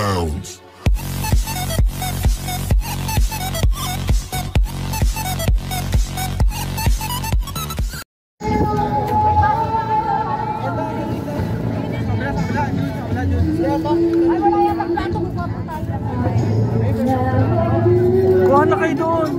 bounds. Kuha na kayo doon.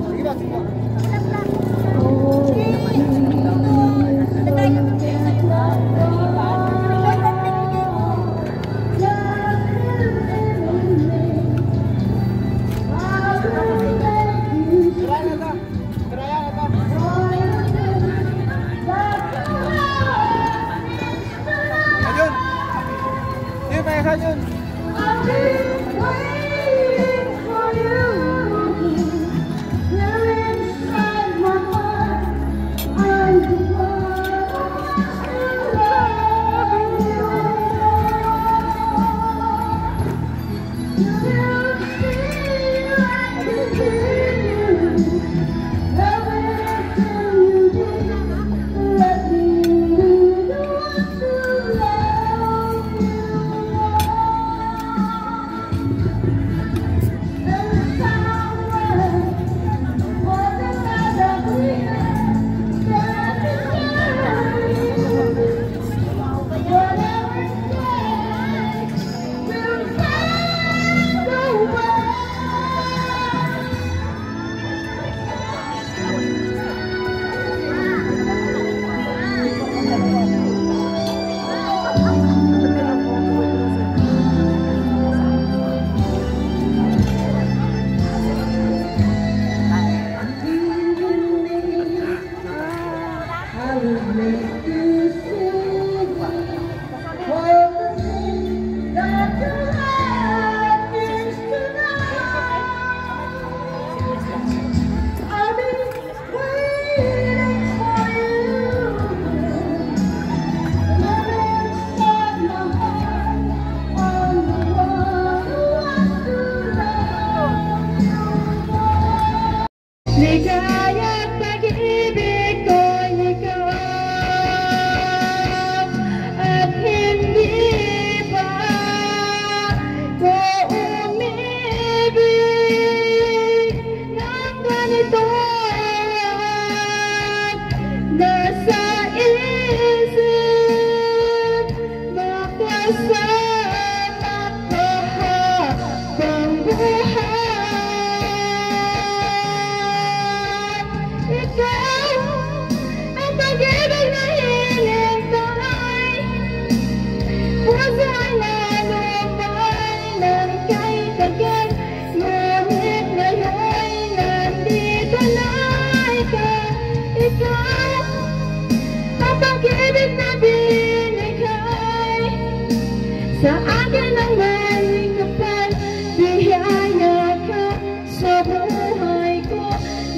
Sa akin ang may kapal, biyaya ka sa buhay ko,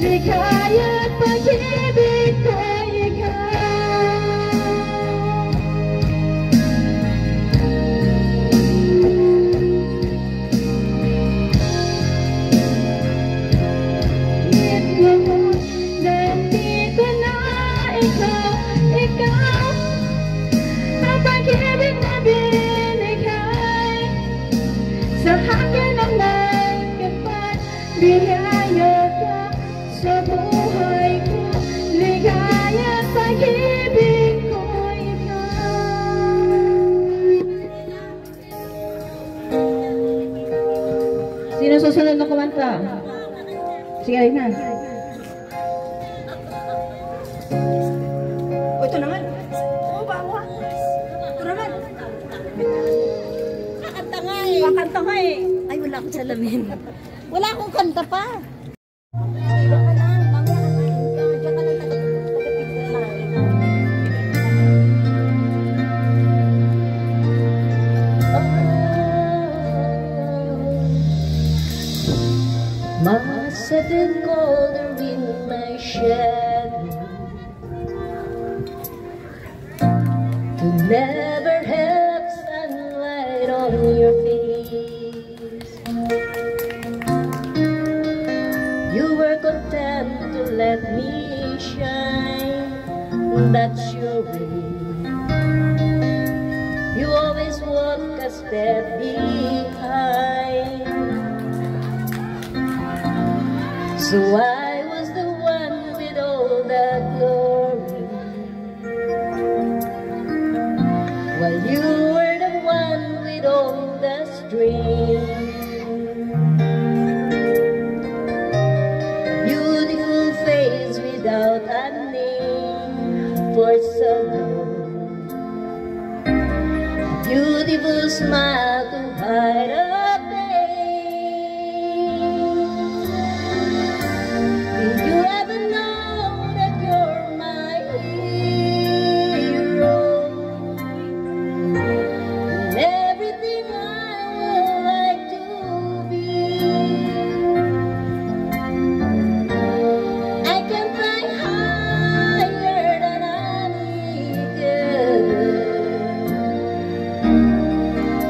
ligaya at pag-ibig ko ikaw. Ito mo, nandito na ikaw, ikaw, ang pag-ibig na binigay. Sa akin ang nagkapal, biyaya ka sa buhay ko, ligaya at pag-ibig ko ikaw. Sino susunod na kumanta? Sige, ayun na. O, ito naman. Oo, bawa. Ito naman. Kakanta nga eh. Kakanta nga eh. Ay, wala akong salamin. Wala akong kanta pa. Must have been colder in my shadow to never have sunlight on your face. You were content to let me shine, that's your way. You always were walk a step behind. So I was the one with all the glory, while you were the one with all the strength. Beautiful face without a name for so long, beautiful smile to hide a pain. Did you ever know that you're my hero? And everything I would like to be. I can fly higher than an eagle,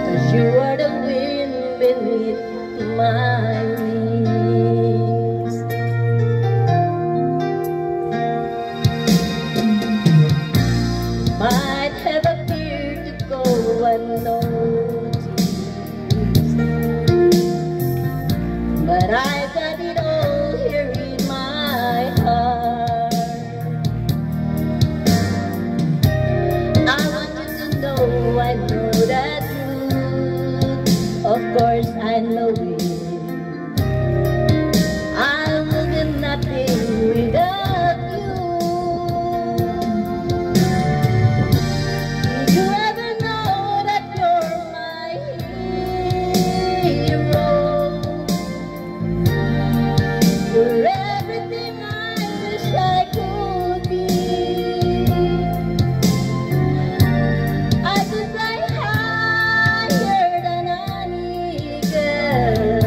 'cause you are the wind beneath my wings. Might have appeared to go unnoticed, but I got it all here in my heart. I want you to know I know the truth. Of course I know it. I will be nothing without you. Did you ever know that you're my hero? You're everything I wish I could be. I could fly higher than an eagle.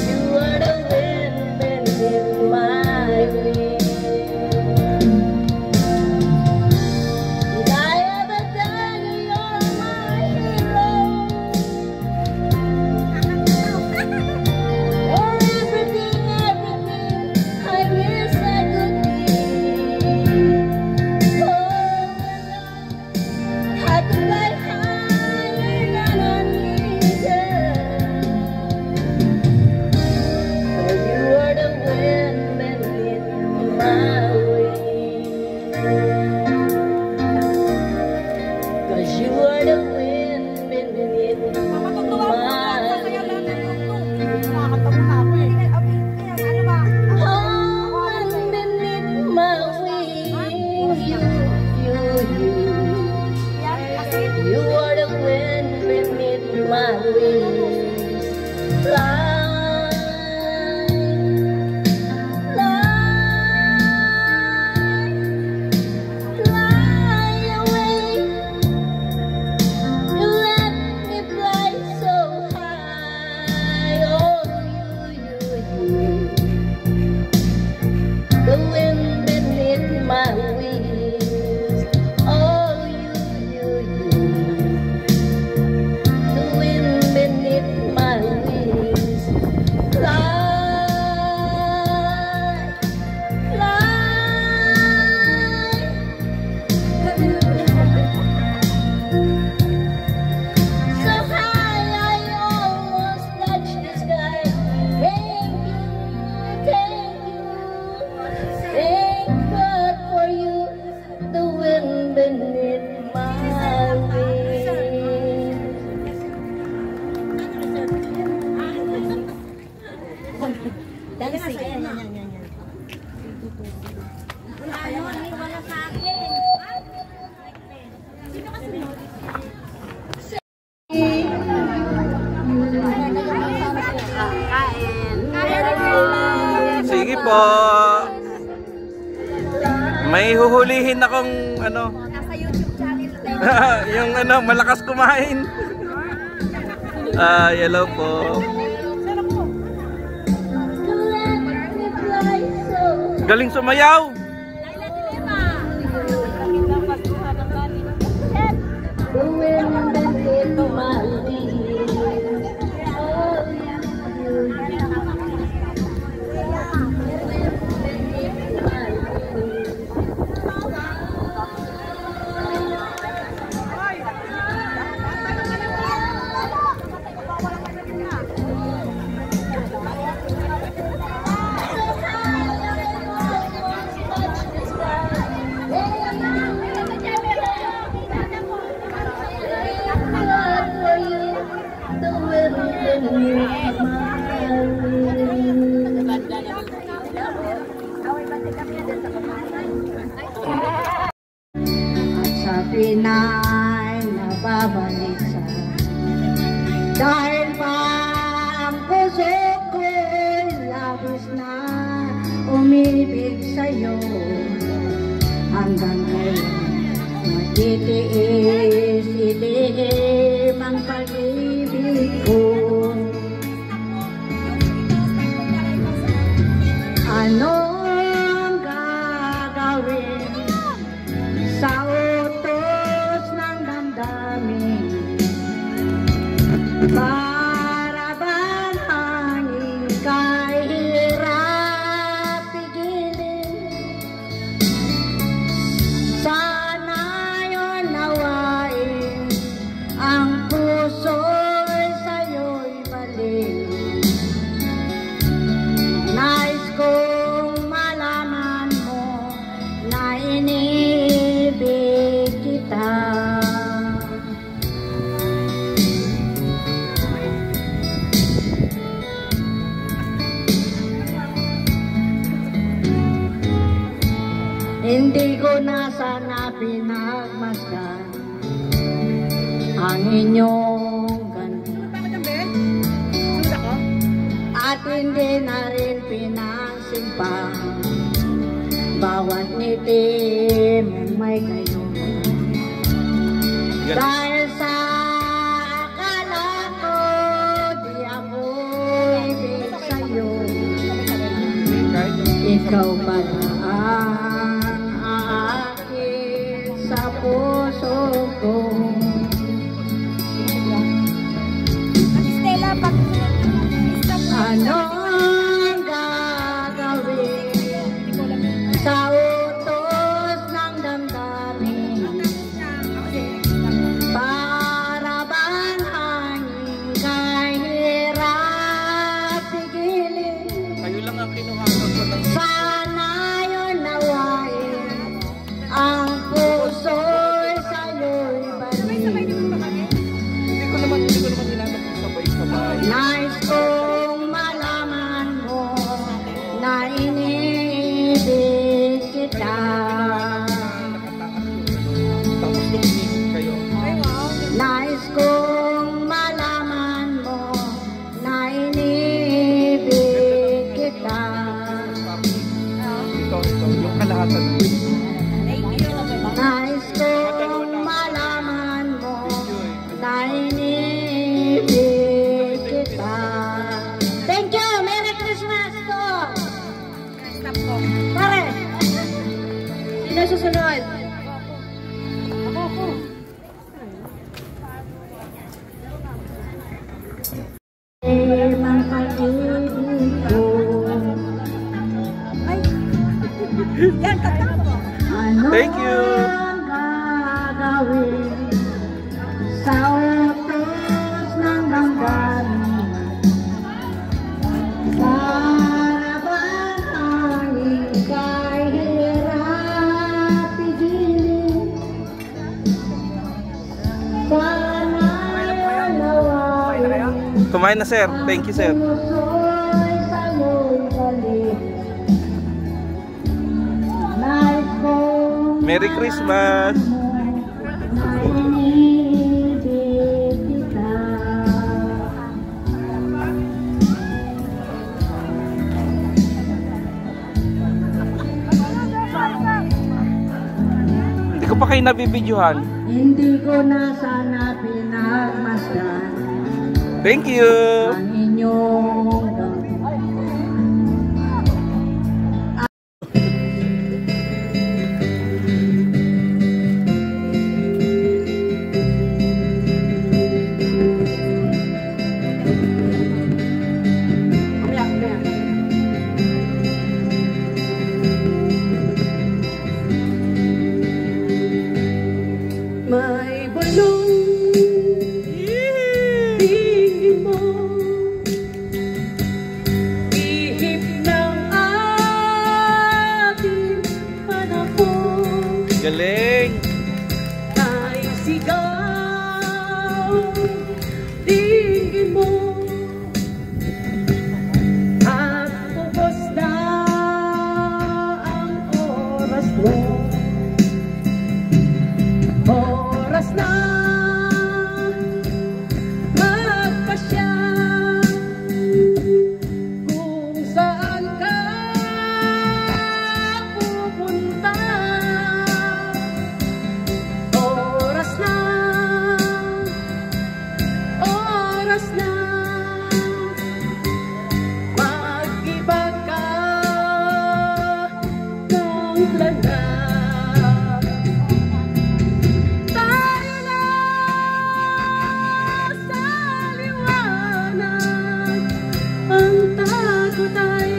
You are the wind beneath my wings. Did I ever tell you you're my hero? You're everything, everything I wish I could be. Oh, I could fly higher than an eagle. For you are the wind beneath my wings. 'Cause you are the wind beneath my wings. Oh, wind beneath my wings. You are the wind beneath my wings. Fly, fly away. You let me fly so high. Oh, you. The wind beneath my wings. Oh, you. The wind beneath my wings. Fly, so high I almost touch the sky. Thank God for you, the wind beneath my wings. Sige po. May huhulihin akong ano. Nasa YouTube channel. Yung ano, malakas kumain. Hello po. Galing sumayaw. Pinay nababalisa. Dahil pa ang puso ko'y labis na umibig sa'yo, hanggang ngayon matitiis ilihim ang pag-ibig ko. Anong gagawin sa utos ng damdamin? Para bang hangin kay hirap pigilin? Sana yun nawain ang puso'y sa'yo'y balik. Nais kong malaman mo na inibig kita. Hindi ko na sana pinagmasdan ang inyong ganda, at hindi na rin pinansin pa bawat nitim may kayo. Dahil sa akala ko di ako ibig sa'yo, ikaw pala ang aakit sa puso ko. Anong gagawin sa utos ng damdamin? Para bang hangin kay hirap pigilin? Kayo lang ang kinuhanan ko ng... Sana yun nawain ang puso'y sa'yo'y balik. Hindi ko naman hinanap yung sabay-sabay. Nais kong malaman mo na inibig kita. Tapos luminig kayo. Nais kong malaman mo na inibig kita. Ito, yung kalahatan. Nais kong malaman mo na inibig kita. Thank you! Merry Christmas to! Pare! Sino susunod? Ako. Ang pag-ibig ko. Yan, kata mo. Thank you. Anong gagawin sa utos ng damdamin? Para bang hangin kay hirap pigilin? Sana yun nawain Kumain na, sir. Thank you, sir. ang puso'y sa'yo'y balik. Nais kong Merry Christmas. na inibig kita. Hindi ko pa kayo nabibidyohan. Hindi ko na sana pinagmasdan Thank you. ang inyong gawin. May bulong tingin mo, ihip ng ating panahon. Galing. Ay sigaw, tingin mo, at ubos na ang oras mo. Oras na magpasya kung saan ka pupunta. Oras na mag-iba ka ng landas. Tayo na sa liwanag, ang takot ay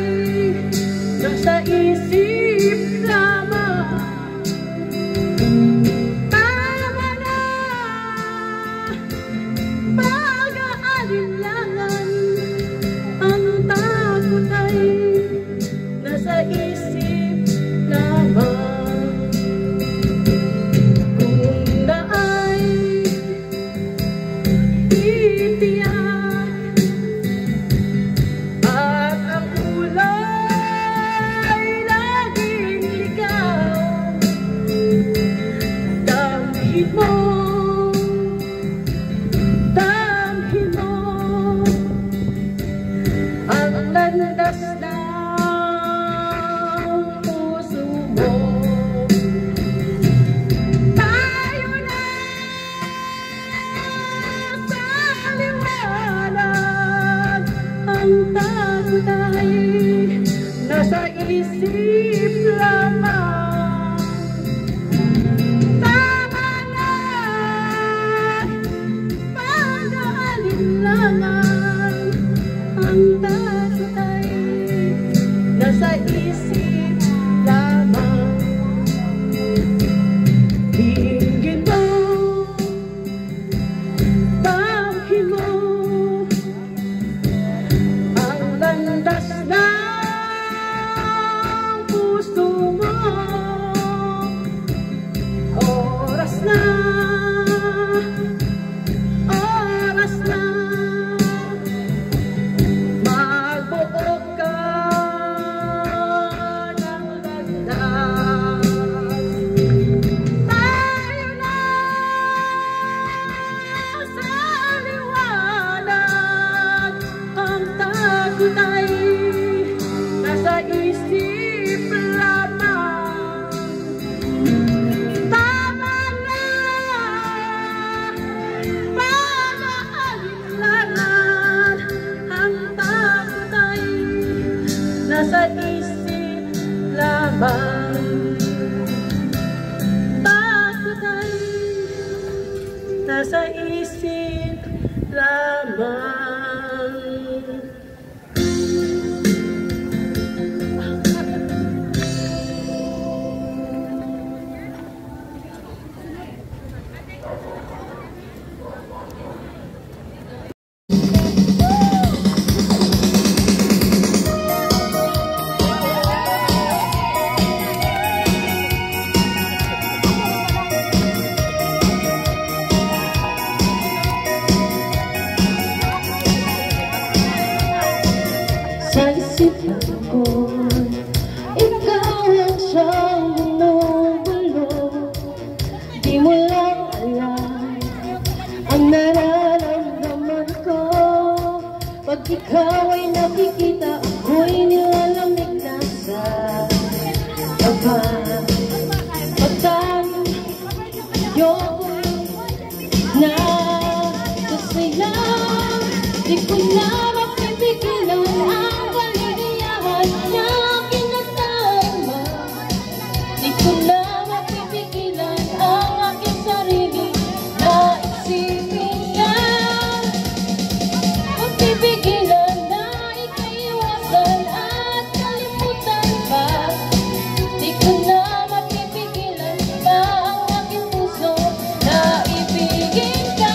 nasa isip lamang. Tama na pag-aalinlangan, ang takot ay nasa isip lamang. Kung naay titiyak at ang kulay laging ligaw, damhin mo ang landas ng puso mo. Tayo na sa liwanag, ang takot ay nasa isip lamang. Tama na pag-aalinlangan, ang takot ay nasa isip lamang. Dinggin mo, damhin mo ang landas ng puso mo. Oras na magbuo ka ng landas. Tayo na sa liwanag, ang takot ay nasa isip lamang. Tama na pag-aalinlangan, ang takot ay nasa isip lamang. Takot ay nasa isip lamang. Sa isipan ko, ikaw ang siyang bumubulo. Di mo lang alam ang nararamdaman ko. Pag ikaw ay nakikita, ako'y nilalamig na sa kaba. Pagtan, yoko na sasaya, di ko na mapipigilan ang kaligayahan na kinatama. Di ko na mapipigilan ang aking sarili na isipin ka. Mapipigilan na ikaiwasan at kalimutan pa. Di ko na mapipigilan pa ang aking puso na ibigin ka.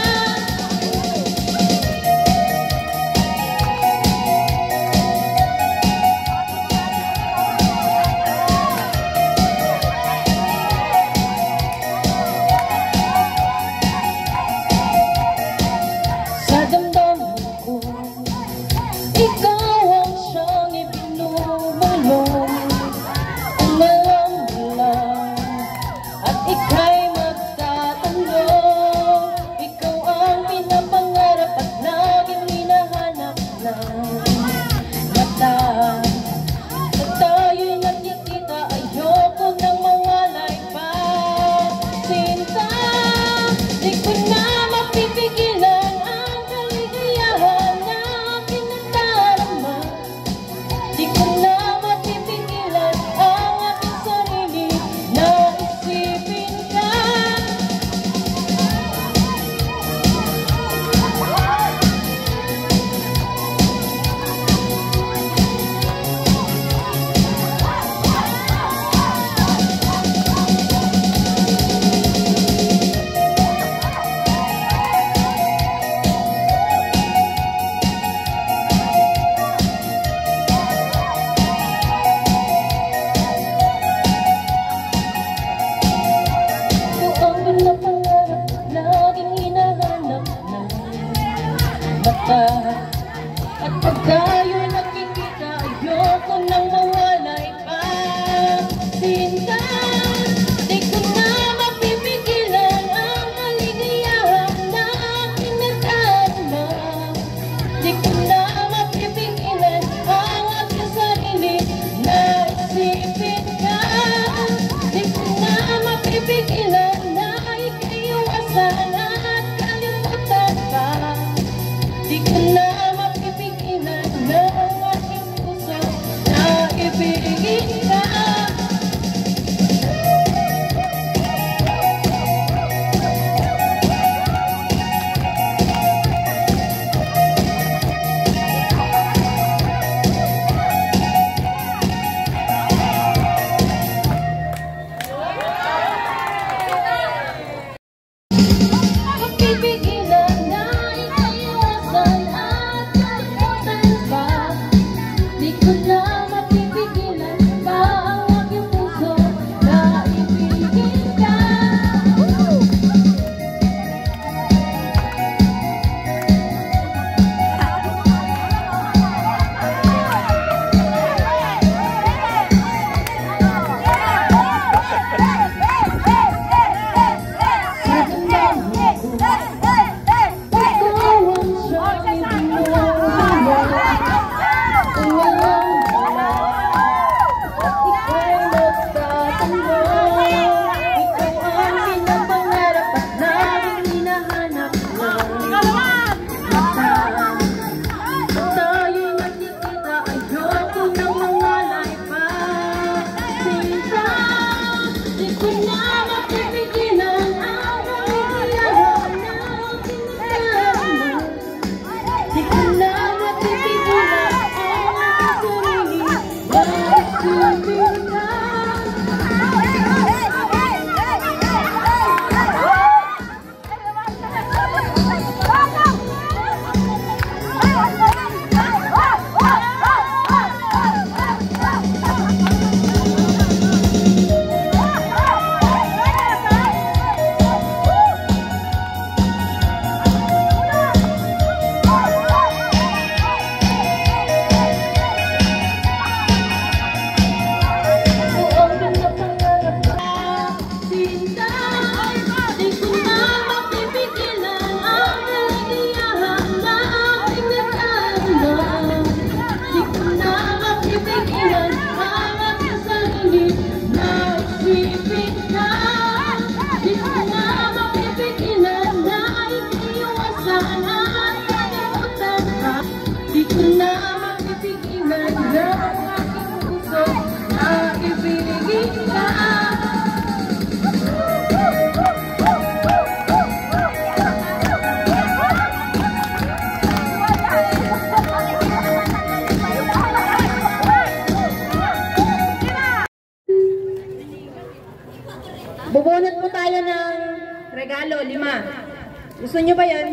Gusto nyo ba yan?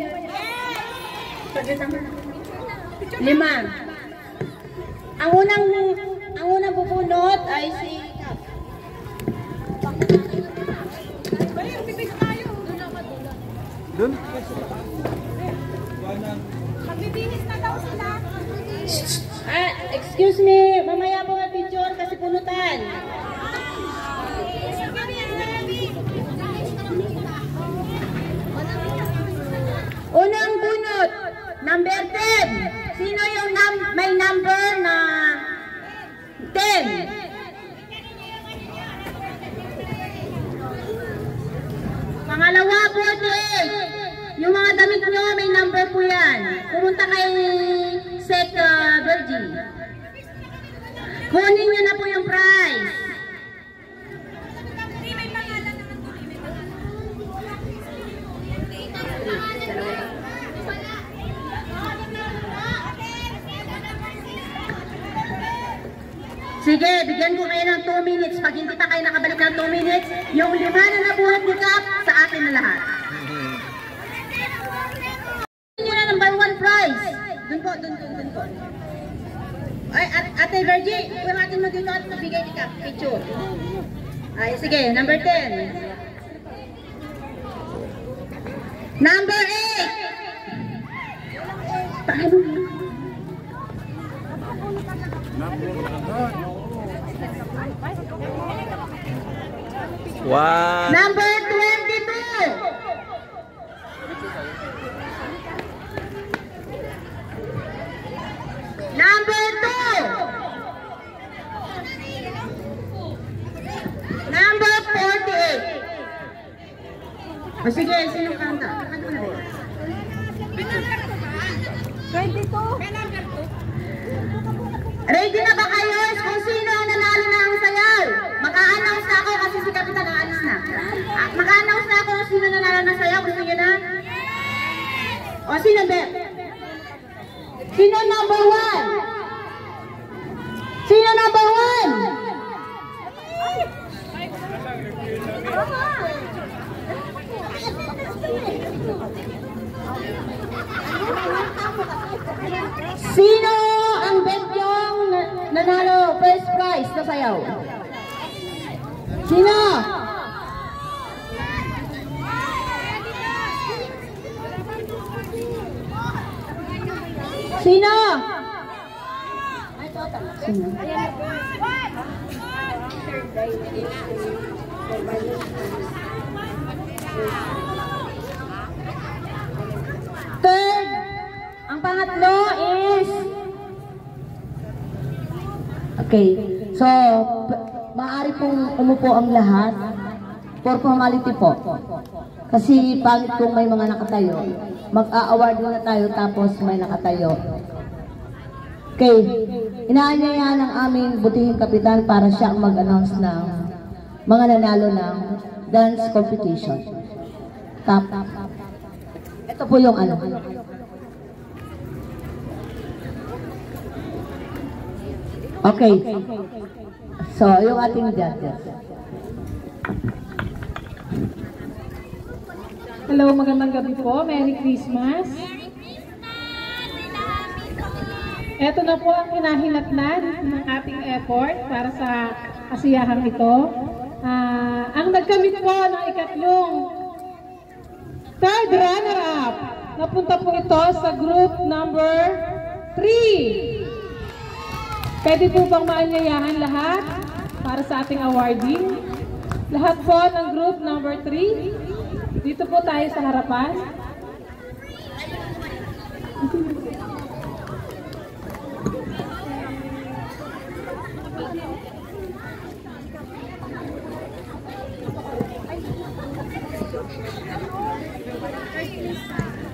Lima. Ang unang bubunot ay si Doon? Magbibinis na daw sila. excuse me, mamaya po nga picture kasi punutan. Unang bunot, number 10. Sino yung may number na 10? Pangalawa po, yung mga damit nyo, may number po yan. Pumunta kay Sec Virgin. Kunin nyo na po yung prize. Sige, bigyan ko kayo ng 2 minutes. Pag hindi pa kayo nakabalik ng 2 minutes, yung 5 na nabuhat ni Cap, sa akin na lahat. Yun na number 1 prize. Dun po. Ay, Ate Virgie, kung natin mo dito at nabigay ni Cap, picture. Ay, sige, number 10. Number 8. Paano yun? Wow. Number 22. Number 2. Number 48. O sige, sino kanta? Kanta na rin. 22. Ready na ba kayo kung sino ang nanalo na ang sayaw? Maka-announce na ako kasi si Kapitan naalis na. Maka-announce na ako kung sino nanalo ng sayaw. Gusto nyo na? O sino, Beth? Sino number 1? Sino number 1? Sino ang Beth yung nanalo first prize na sayaw? Sino? Sino? Sino? Third, ang pangatlo is okay, so maaari pong umupo ang lahat for formality po. Kasi pangit kung may mga nakatayo. Mag-a-award muna tayo tapos may nakatayo. Okay, inaanyayahan ng aming butihing kapitan para siya ang mag-announce ng mga nanalo ng dance competition. Ito po yung ano. Okay. So, yung ating judges. Hello, magandang gabi po. Merry Christmas. Ito na po ang hinahinatnan ng ating effort para sa kasiyahang ito. Ang nagkamit po ng ikatlong third runner-up, napunta po ito sa group number 3. Pwede po bang maanyayahan lahat para sa ating awarding? Lahat po ng group number 3. Dito po tayo sa harapan.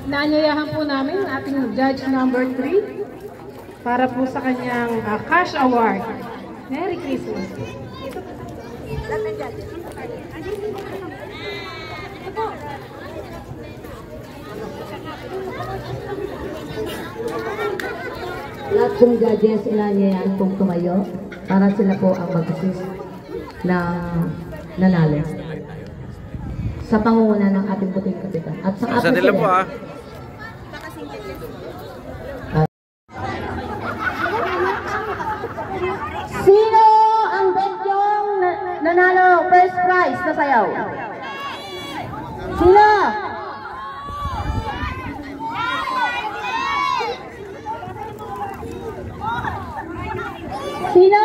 Naanyayahan po namin ang ating judge number 3 para po sa kanyang cash award. Merry Christmas! Lahat pong judges inaanyayahan pong tumayo para sila po ang mag-assist ng nanalo. sa pangunguna ng ating puting kapitan. At sa Isa nila po ah. Sino ang betyong nanalo first prize na sayaw? Sino? Sino?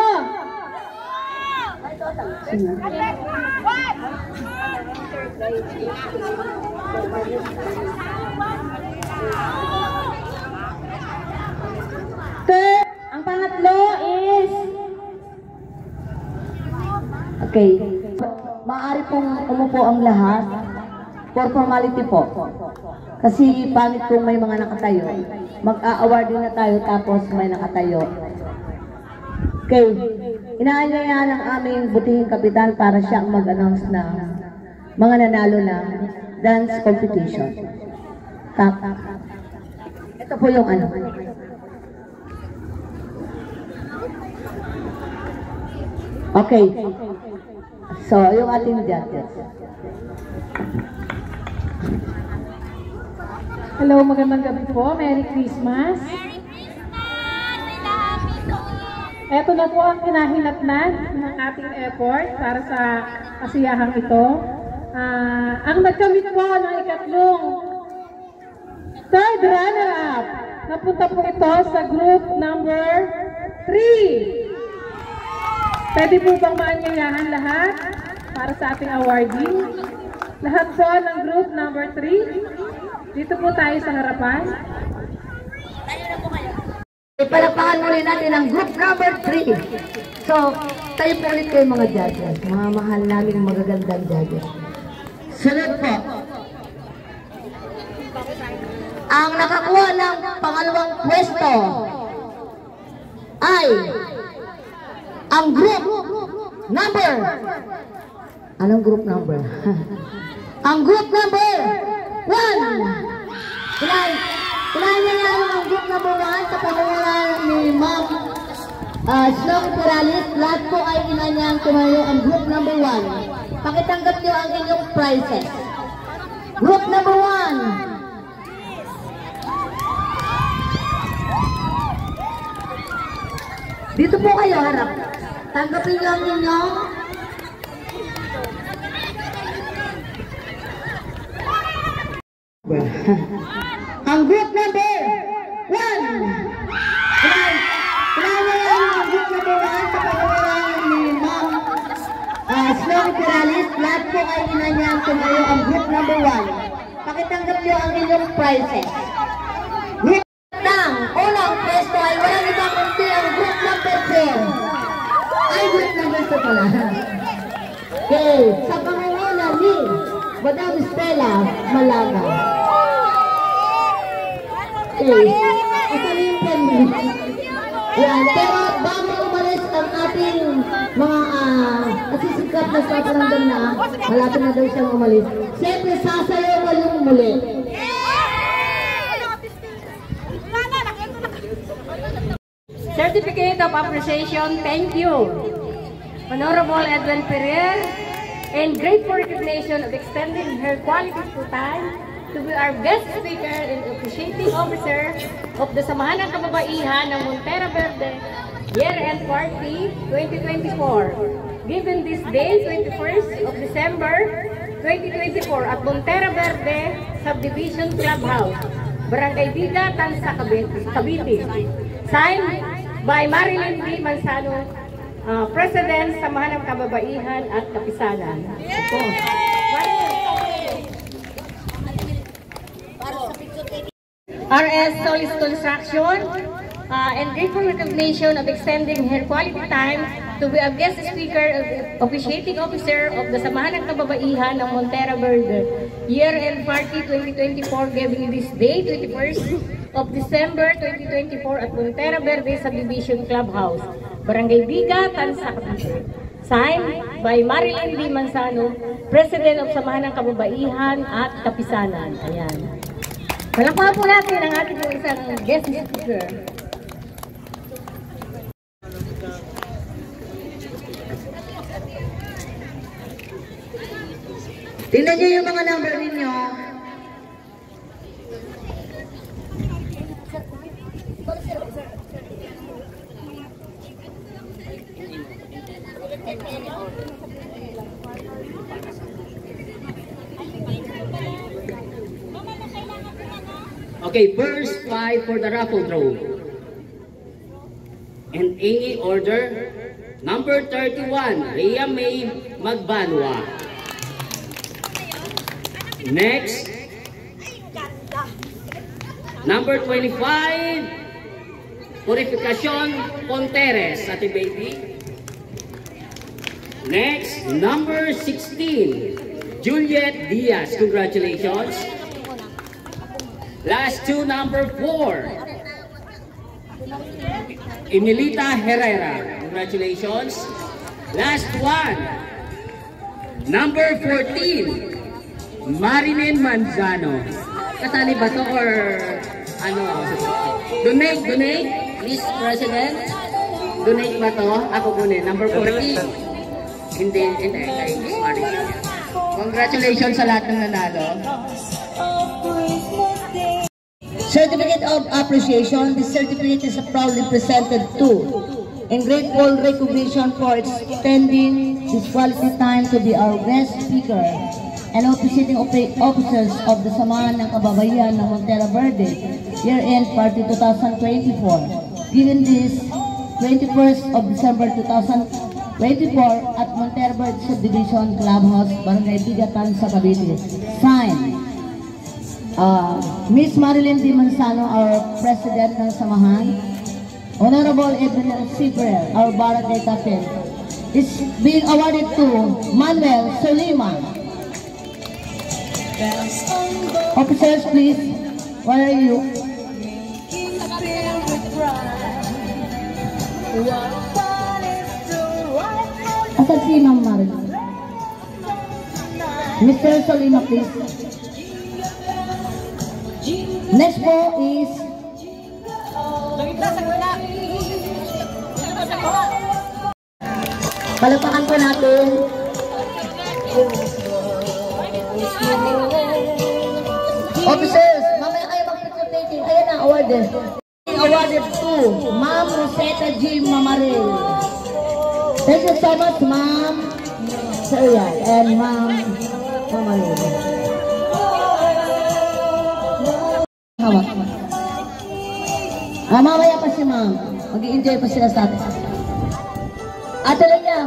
Third, ang pangatlo is okay. Maaari pong umupo ang lahat for formality po. Kasi pangit kung may mga nakatayo. Mag-a-award din na tayo tapos may nakatayo. Okay. Inaanyayahan ng aming butihing kapitan para siya ang mag-announce ng mga nanalo ng dance competition. Tap. Ito po yung ano. Okay. So, yung ating judges. Hello, magandang gabi po. Merry Christmas. Ito na po ang kinahinatnan ng ating effort para sa kasiyahang ito. Ang nagkamit po ng ikatlong third runner-up, napunta po ito sa group number 3. Pwede po bang maanyayahan lahat para sa ating awarding? Lahat po ng group number 3. Dito po tayo sa harapan. Ipalapakan muli natin ang group number 3. So, tayo po ulit kayo mga judges. Mga mahal namin magagandang judges. Sunod po. Ang nakakuha ng pangalawang pwesto ay ang group number. Anong group number? Ang group number 1. Kailangan niya ang group number 1 sa pamumulaan ni Ma'am Snow Piralis. Lahat po ay inanyang tumayo ang group number 1. Pakitanggap niyo ang inyong prizes. Group number 1. Dito po kayo harap. Tanggapin niyo ang inyong ang group number 1. Kailangan ang group number 1 sa pamumulaan ni Ma'am Snow Piralis. Lahat po ay inanyang tumayo ang group number 1. Pakitanggap niyo ang inyong prizes. Group ng unang pwesto ay walang ibang kundi ang group number 4. Ay, group number 2 pala. Okay, sa pangunguna ni Madam Stella Malaga. Okay, asali yung pen mo. Yan, pero bago umalis ang ating mga nasisikat na sa paramdam na malapit na daw siyang umalis. Siyempre, sasayaw mo yung muli. Certificate of Appreciation, thank you. Honorable Edwin Ferrer, and grateful recognition of extending her quality time to be our guest speaker and appreciating officer of the Samahan ng Kababaihan ng Montera Verde Year-End Party 2024. Given this day, 21st of December 2024 at Montera Verde Subdivision Clubhouse, Barangay Biga, Tansa, Cavite. Signed by Marilyn D. Manzano, President, Samahan ng Kababaihan at Kapisanan. RS Solis Construction, and grateful recognition of extending her quality time to be a guest speaker of officiating officer of the Samahan ng Kababaihan ng Montera Verde Year-End Party 2024, given this day, 21st of December 2024 at Montera Verde Subdivision Clubhouse, Barangay Biga, Tansa, Cavite. Signed by Marilyn D. Manzano, President of Samahan ng Kababaihan at Kapisanan. Ayan. Palakpakan po natin ang ating isang guest speaker. Tingnan nyo yung mga number ninyo. Okay, first 5 for the raffle draw. And any order, number 31, Rhea May Magbanwa. Next, number 25, Purificacion Ponteres, Ate Baby. Next, number 16, Juliet Diaz, congratulations. Last two, number 4, Emilita Herrera, congratulations. Last one, number 14, Marilyn Manzano. Kasali ba to or ano? Donate, Miss President. Donate ba to? Ako kunin, number 14. Hindi, kay Miss Marilyn. Congratulations sa lahat ng nanalo. Certificate of Appreciation. This certificate is proudly presented to in grateful recognition for extending this quality time to be our guest speaker and officiating officers of the Samahan ng Kababayan ng Montera Verde Year-End Party 2024. Given this 21st of December 2024 at Montera Verde Subdivision Clubhouse, Barangay Bigatan sa Cavite. Signed, Miss Marilyn D. Manzano, our President ng Samahan. Honorable Edwin Cipriel, our Barangay Captain. Is being awarded to Manuel Solima. Officers, please, where are you? Asan si Ma'am Marilyn? Mr. Solima, please. Next po is palapakan po natin officers, mamaya kayo mag-picture. Ayan na, awarded. Awarded to Ma'am Rosetta G. Mamaril. Thank you so much, Ma'am Sarya and Ma'am Mamaril. Hawak. Mamaya pa si Ma'am. Mag-i-enjoy pa sila sa atin. Ate Lenya.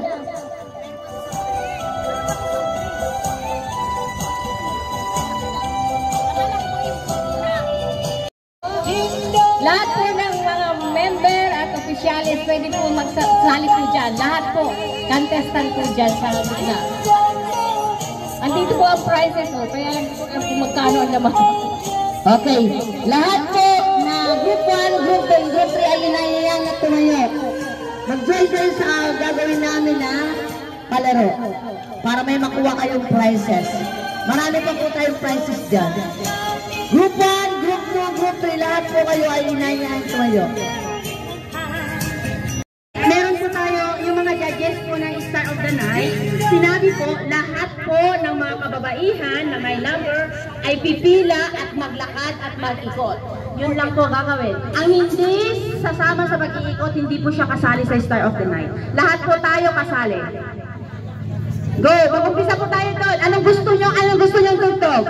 Lahat po ng mga member at opisyalis pwede po magsali po dyan. Lahat po, contestant po dyan sa gitna. Andito po ang prizes po, kaya lang po kung magkano ang naman. Okay, lahat po na group 1, group 2, group 3 ay inayayang na tumayo. Mag-join kayo sa gagawin namin na palaro para may makuha kayong prizes. Marami pa po tayong prizes dyan. Group 1, group 2, group 3, lahat po kayo ay inayayang tumayo. Meron po tayo yung mga judges po ng Star of the Night. Sinabi po, lahat po ng mga kababaihan na may number ay pipila at maglakad at mag-ikot. Yun lang po gagawin. Ang hindi sasama sa pag-iikot, hindi po siya kasali sa Star of the Night. Lahat po tayo kasali. Go! Mag-umpisa po tayo doon. Anong gusto nyo? Anong gusto nyong tugtog?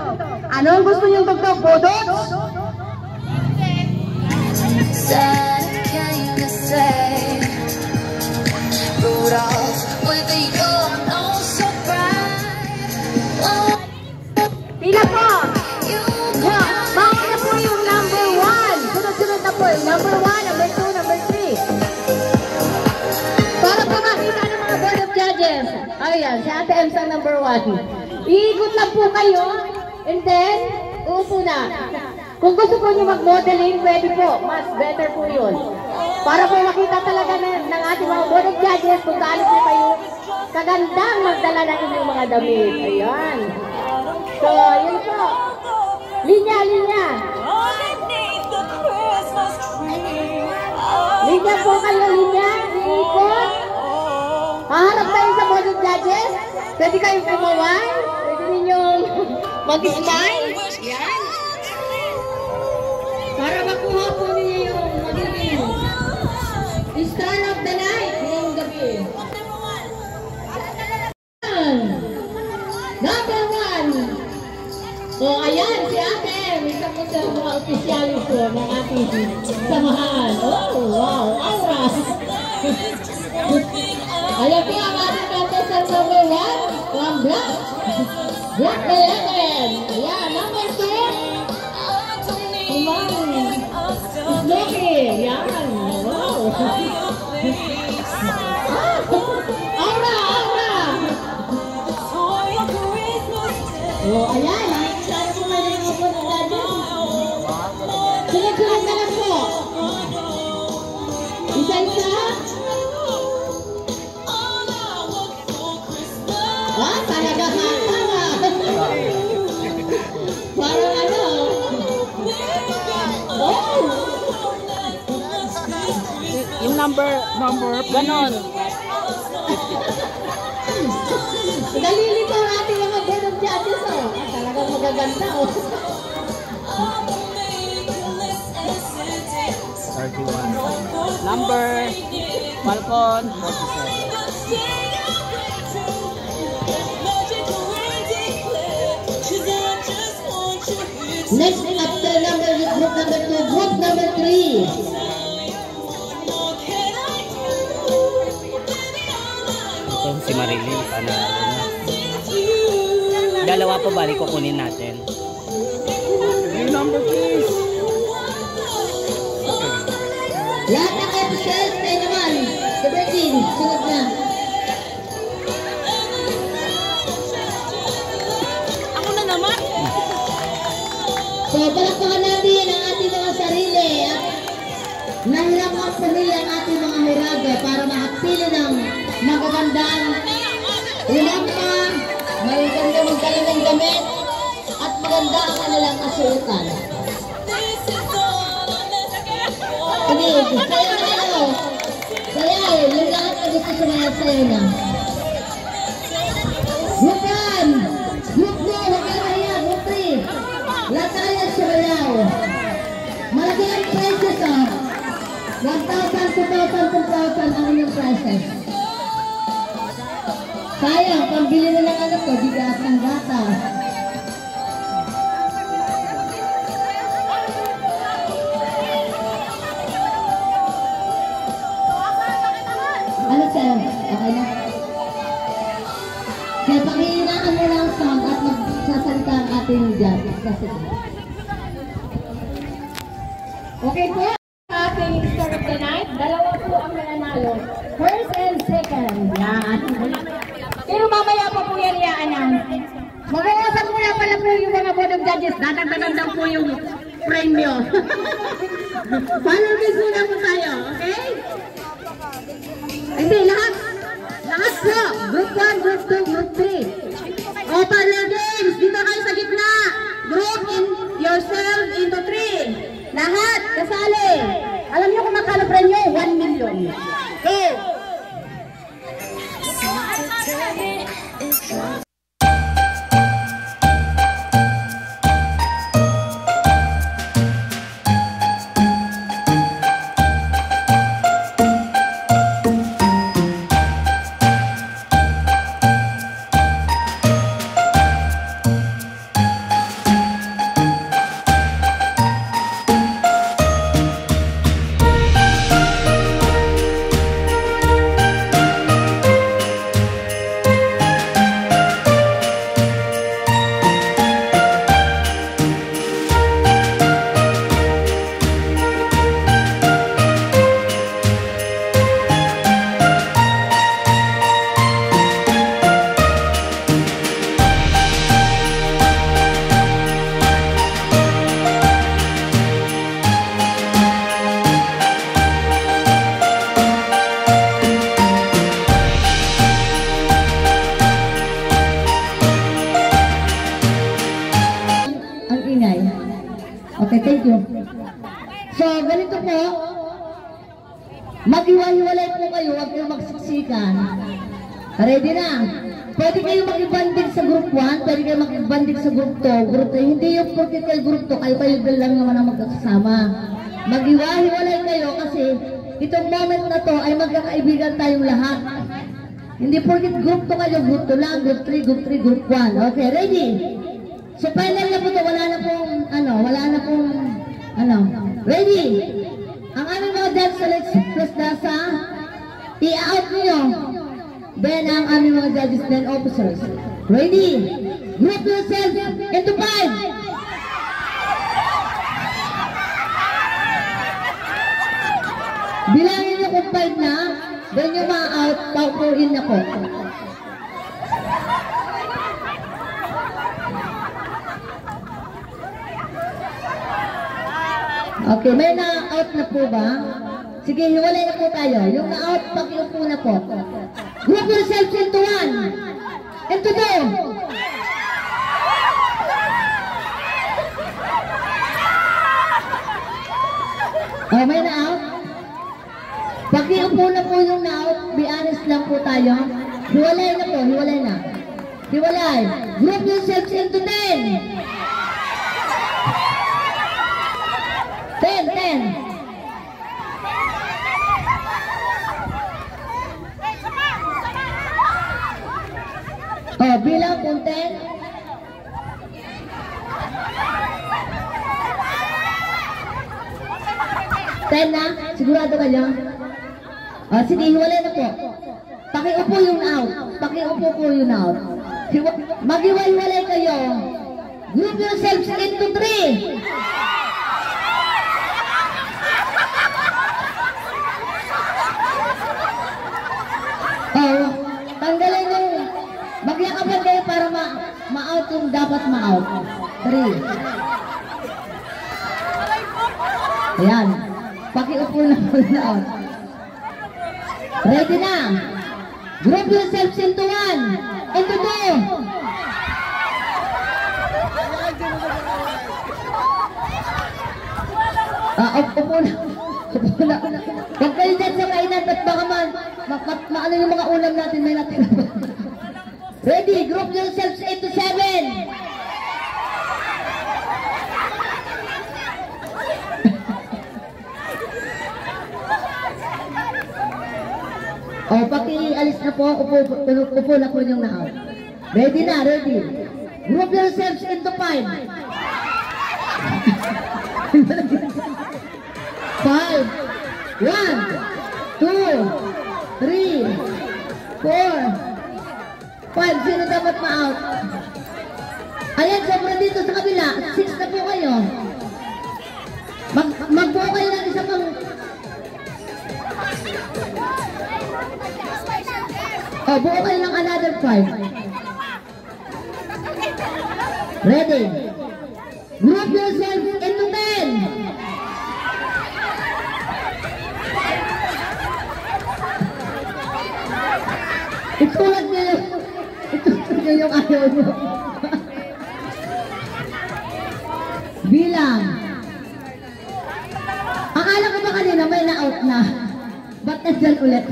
Anong gusto nyong tugtog? Bodots? Pila po! Mauna po yung number 1. Sunod-sunod na po yung number 1, number 2, number 3. Para po makita ng mga board of judges. Ayan, si Ate Ems ang number 1. Iikot lang po kayo and then uupo na. Kung gusto po nyo mag-modeling, pwede po. Mas better po yun. Para po makita talaga ng ating mga board of judges kung gaano po kayo kagandang magdala ng inyong mga damit. Ayan. So, yun po. Linya, linya. Linya po kayo, linya. Iikot. Haharap tayo sa board of judges. Pwede kayong kumaway. Pwede ninyo Mag-smile. Yan. Para makuha po ninyo yung magiging star of the night ngayong gabi. Number 1. So, ayan, si ate. Isa po sa mga opisyalis ko ng ating samahan. Oh, wow, aura. Ayan po ang ating contestant number 1 from Black. Black 11. Ayan, number 2. Smoky. Yan. Wow. Aura, aura. Oh, ayan. Saan po na rin ako ng dadyo? Sunod-sunod na lang po. Isa-isa. Ah, talaga tama. Parang ano. Oh! Yung number, ganon. Nalilito ang ating mga board of judges, oh. Talagang magaganda, oh. 31. Number, Falcon, 47. Next, after group number 2, group number 3. Ito si Marilyn, panalo na. Dalawa pa balik kukunin natin. Yung number please. Lahat ng episodes tayo naman. Sabihin, sunod na. Ako na naman. So, palakpakan natin ang ating mga sarili at nahiram ang pamilya ang ating mga hiraga para makapili ng magagandang ulampa, magagandang magkalang damit, at maganda ang kanilang kasuotan. Sige, sayo na kayo. Sayaw, yung lahat na gusto sumayaw na. Group 1, Group 2, huwag kayo mahiya, Group 3. Lahat tayo sumayaw. Malaki ang prices, oh. 1,000, 2,000, 2,000 ang inyong prices. Sayang, pambili na lang ano to, bigas ng gata. Ano sa'yo? Okay na? Kaya pakihinaan mo lang sound at magsasalita ang ating judge. Okay po, ating star of the night. Dalawa po ang nanalo. First and second. Yan. Pero mamaya pa po yan i-announce. Mag-uusap muna pala po yung mga board of judges. Datang-datang daw po yung premyo. Follow this muna po tayo, okay? Hindi, lahat. Lahat po. Group 1, Group 2, Group 3. O, parlor games. Dito kayo sa gitna. Group in yourself into 3. Lahat. Kasali. Alam niyo kung magkano premyo? 1 million. Go! Okay, thank you. So, ganito po. Mag-iwa-hiwalay po kayo, huwag kayong magsiksikan. Ready na? pwede kayo mag-ibanding sa group 1, pwede kayo mag-ibanding sa group 2, group 3. Hindi yung porket kayo group 2, kayo lang naman ang magkakasama. Mag-iwahiwalay kayo kasi itong moment na to ay magkakaibigan tayong lahat. Hindi porket group 2 kayo, group 2 lang, group 3, group 3, group 1. Okay, ready? So final na po to, wala na pong, ready? Ang aming mga dance select nasa, i-out nyo. Then ang aming mga judges and officers. Ready? Group yourself into 5. Bilangin nyo kung 5 na, then yung ma-out, paupuin ako. Okay, may na-out na po ba? Sige, hiwalay na po tayo. Yung na-out, pakiupo na po. Group yourselves into 1. Into 2. Oh, may na-out? Pakiupo na po yung na-out. Be honest lang po tayo. Hiwalay na po, hiwalay na. Hiwalay. Group yourselves into 10. 10. Oh, bilang kung 10. Na? Sigurado kayo? Oh, sige, hiwalay na po. Pakiupo yung out. Pakiupo po yung out. Mag-iwalay kayo. Group yourselves into 3. Oh, tanggalin yung magyakapan kayo para ma-out yung dapat ma-out. 3. Ayan. Pakiupo na po na out. Ready na. Group yourselves into 1. Into 2. Upo na. Upo na. Huwag kayo dyan sa kainan at baka maano yung mga ulam natin may natin. Ready? Group yourselves into 7. Oh, paki-alis na po. Upo na po yung na-out. Ready na, ready. Group yourselves into 5. 5, 1, 2, 3, 4, 5. Sino dapat ma-out? Ayan, sobra dito sa kabila. 6 na po kayo. Magbuo kayo ng isa pang... Oh, buo kayo ng another 5. Ready? Group yourself into 10. Itulat niyo yung ayaw niyo. Bilang. Akala ko ba kanina may na-out na? Ba't nandyan ulit?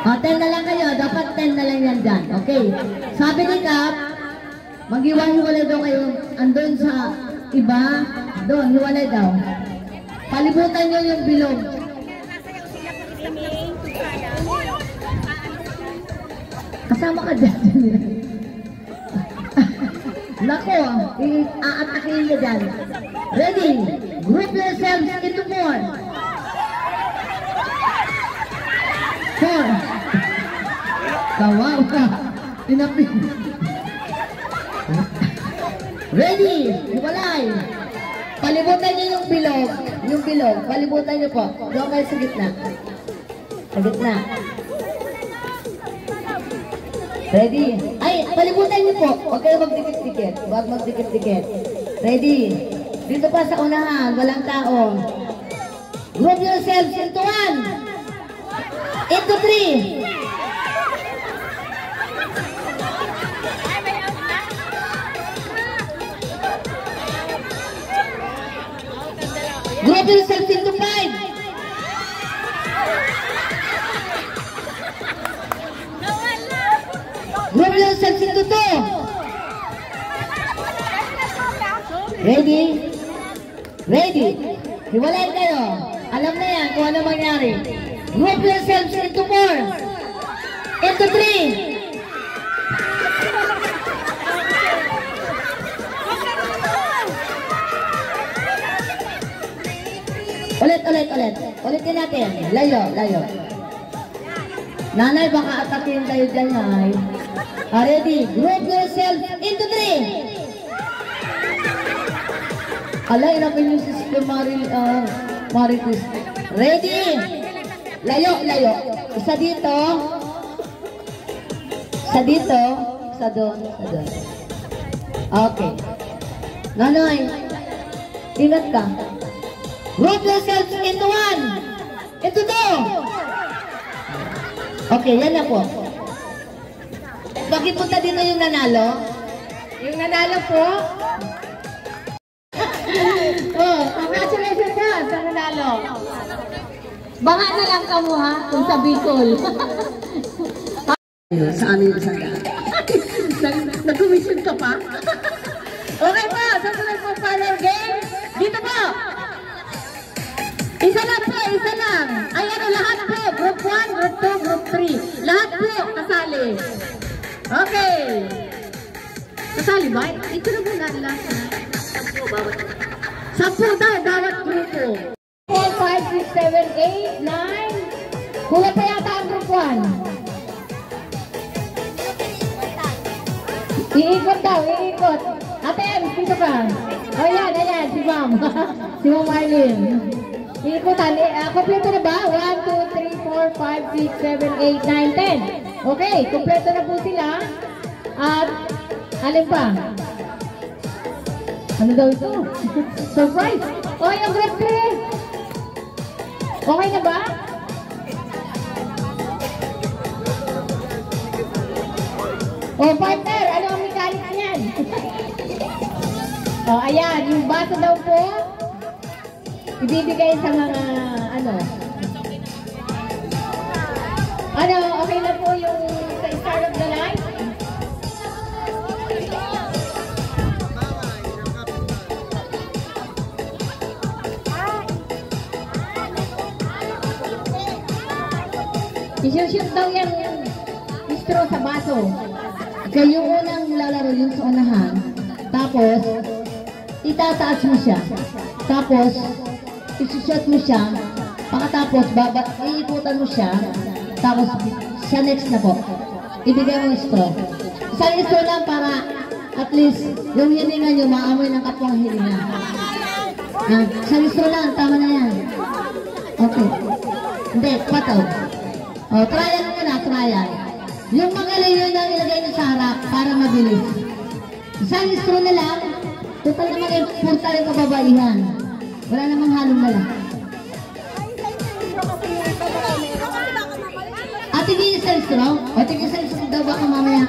O, 10 na lang kayo. Dapat 10 na lang yan dyan. Okay. Sabi ni Kap, mag-iwan-hiwalay daw kayo. Andun sa iba. Doon, hiwalay daw. Palibutan nyo yung bilog. Kasama ka dyan. Nako, aatakin nyo dyan. Ready? Group yourselves into 4. 4. Kawawa. Tinapin. Ready? Hiwalay. Palibutan nyo yung bilog. Yung bilog. Palibutan nyo po. Doon kayo sa gitna. Sa gitna. Ready? Ay, palibutan niyo po. Huwag kayo magdikit-dikit. Huwag magdikit-dikit. Ready? Dito pa sa unahan. Walang tao. Group yourselves into 1. Into 3. Group yourselves into 5. Ready? Ready? Hiwalayin kayo. Alam na yan kung ano mangyari. Group yourselves into 4. Into 3. Ulit. Ulitin natin. Layo. Nanay, baka atakin tayo dyan, Nay. Ready? Group yourself into 3. Ala, inapin yung sister Maritis. Ready? Layo. Isa dito. Isa doon. Okay. Nanay, ingat ka. Group yourselves into 1. Into 2. Okay, yan na po. Bakit punta dito yung nanalo? Yung nanalo po. Oh, congratulations ka sa nanalo. Baka na lang ka mo ha, kung sa Bicol. Sa amin isang daan. Nag-commission ka pa? Okay po, susunod po final game. Dito po. Isa lang. Ay lahat po. Group 1, Group 2, Group 3. Lahat po kasali. Okay. Kasali ba? Ito na muna lahat. 10 tayo bawat grupo. 4, 5, 6, 7, 8, 9. Kulat pa yata ang Group 1. Iikot daw. Ate Em, dito ka. O yan, si Ma'am. Si Ma'am Marlene. Iikutan. Kompleto na ba? 1, 2, 3, 4, 5, 6, 7, 8, 9, 10. Okay, kompleto na po sila. At, alin pa? Ano daw ito? Surprise! O, yung Group 3. Okay na ba? O, partner, ano ang mechanics niyan? O, ayan, yung baso daw po, ibibigay sa mga, okay na po yung sa start of the night? Isushoot daw yung straw sa baso. Kaya yung unang lalaro yung sa unahan, tapos itataas mo siya, tapos isushoot mo siya, pagkatapos iikutan mo siya, tapos sa next na po, ibigay mo yung straw. Isang straw lang para at least yung hininga nyo maamoy ng kapwang hininga. Isang straw lang, tama na yan. Okay. Hindi, pataw. Trial muna, trial. Yung magaling yun ang ilagay nyo sa harap para mabilis. Isang straw na lang, total naman yung punta yung kababaihan. Wala namang halong mala. Tingin yung isang straw? Tingin isang straw daw baka mamaya.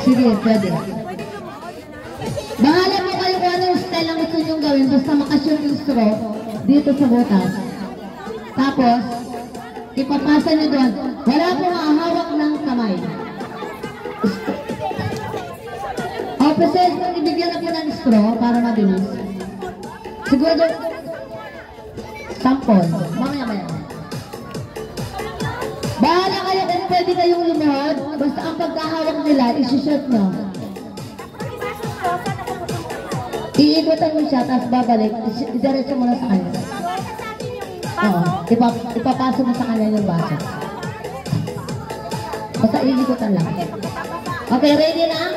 Sige, pwede. Bahala mo kayo kung ano yung style ang gusto nyo gawin. Basta makashoot yung straw dito sa butas. Tapos, ipapasa nyo doon. Wala pong hahawak ng kamay. Officers, kung ibigyan na po ng straw para mabilis. Siguro, sample. Mamaya. Bahala kayo kung pwede kayong lumuhod. Basta ang pagkahawak nila, isushoot nyo. Iikutan mo siya, tapos babalik. Idiretso mo na sa kanya. Oo, ipapasok mo sa kanya yung baso. Basta iikutan lang. Okay, ready na?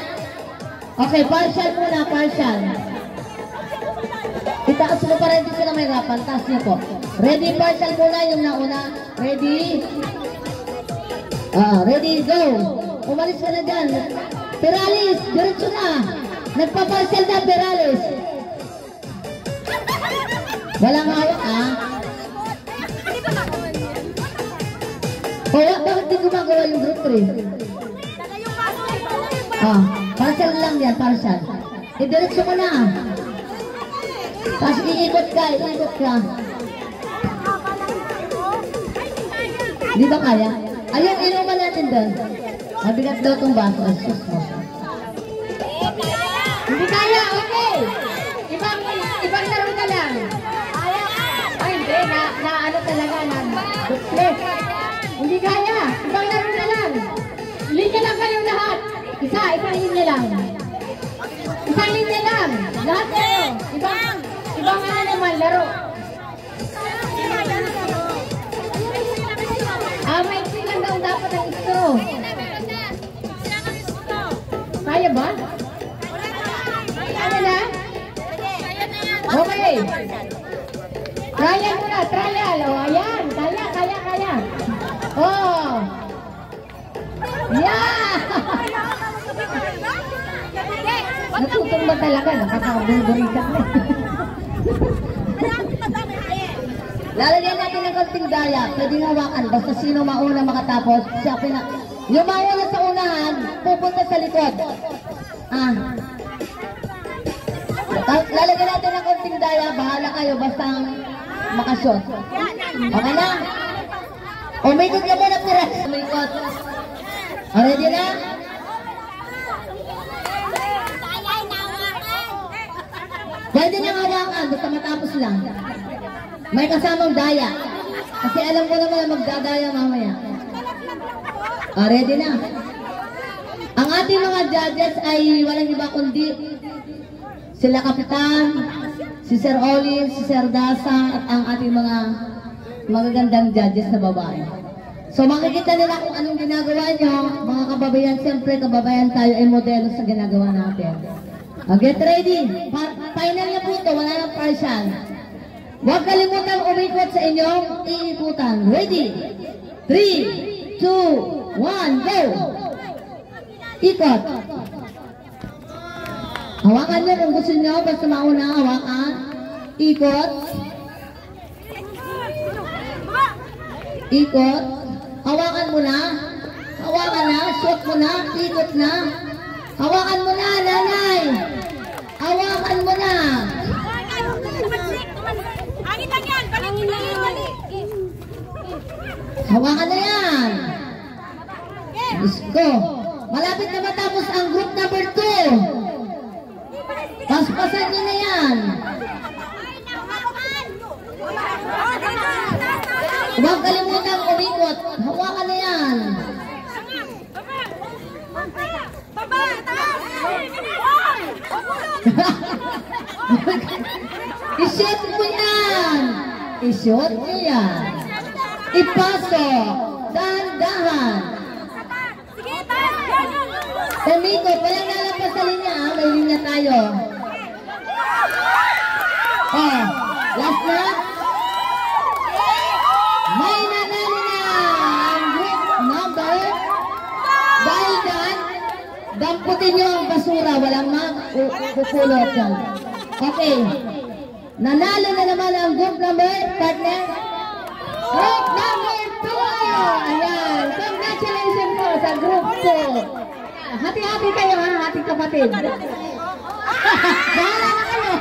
Okay, partial muna, partial. Itaas mo pa rin din sila may rapan. Taas niyo po. Ready, partial muna yung nauna. Ready? Ready, go! Umalis ka na dyan. Perales, diretso na. Nagpa-partial na, Perales. Walang hawak, bakit di gumagawa yung group 3? Partial lang yan, partial. Diretso mo na. Tapos iikot ka. Di ba kaya? Ayun, inuman natin doon. Mabigat daw itong baso. Hindi kaya, okay. Isang linya lang. Isang linya lang. Lahat kayo. Ibang ano naman, laro. May lang daw dapat ang straw. Kaya ba? Ano na? Okay. Trial muna, trial. O, ayan. Kaya. Oh. Yeah! Natutumba talaga. Nakakabulburikat na. Lalagyan natin ng konting daya. Pwedeng hawakan. Basta sino mauna makatapos. Yung mauna sa unahan, pupunta sa likod. Lalagyan natin ng konting daya. Bahala kayo. Basta makashot. Okay na? Umikot ka muna, Pires. Umikot. Ready na? Pwede niyang hawakan. Basta matapos lang. May kasamang daya. Kasi alam ko naman na magdadaya mamaya. Ready na? Ang ating mga judges ay walang iba kundi sila Kapitan, si Sir Olin, si Sir Dasa, at ang ating mga magagandang judges na babae. So makikita nila kung anong ginagawa nyo, mga kababayan. Siyempre, kababayan tayo ay modelo sa ginagawa natin. Get ready. Final na po ito, wala nang partial. Huwag kalimutan umikot sa inyong iikutan. Ready? 3, 2, 1, go! Ikot. Hawakan nyo kung gusto nyo. Basta mauna, hawakan. Ikot. Ikot. Hawakan mo na. Hawakan na. Shoot mo na. Ikot na. Hawakan mo na, nanay. Hawakan mo na. Hawakan na yan. Gusto. Malapit na matapos ang group number 2. Paspasan nyo na yan. Huwag kalimutang umikot. Hawakan na yan. I-shoot mo yan. I-shoot mo yan. Ipasok. Dahan-dahan. Umikot. Walang lalagpas sa linya. May linya tayo. Last na. May nanalo na ang group number. Dahil dyan, damputin nyo ang basura. Walang magpupulot yan. Okay. Nanalo na naman ang group number, partner. Group number 2. Ayan. Congratulations po sa group 2. Hati-hati kayo ha, hati kapatid. Bahala na kayo.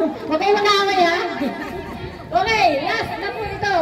Okay, mag-aaway ha. Okay, last na po ito.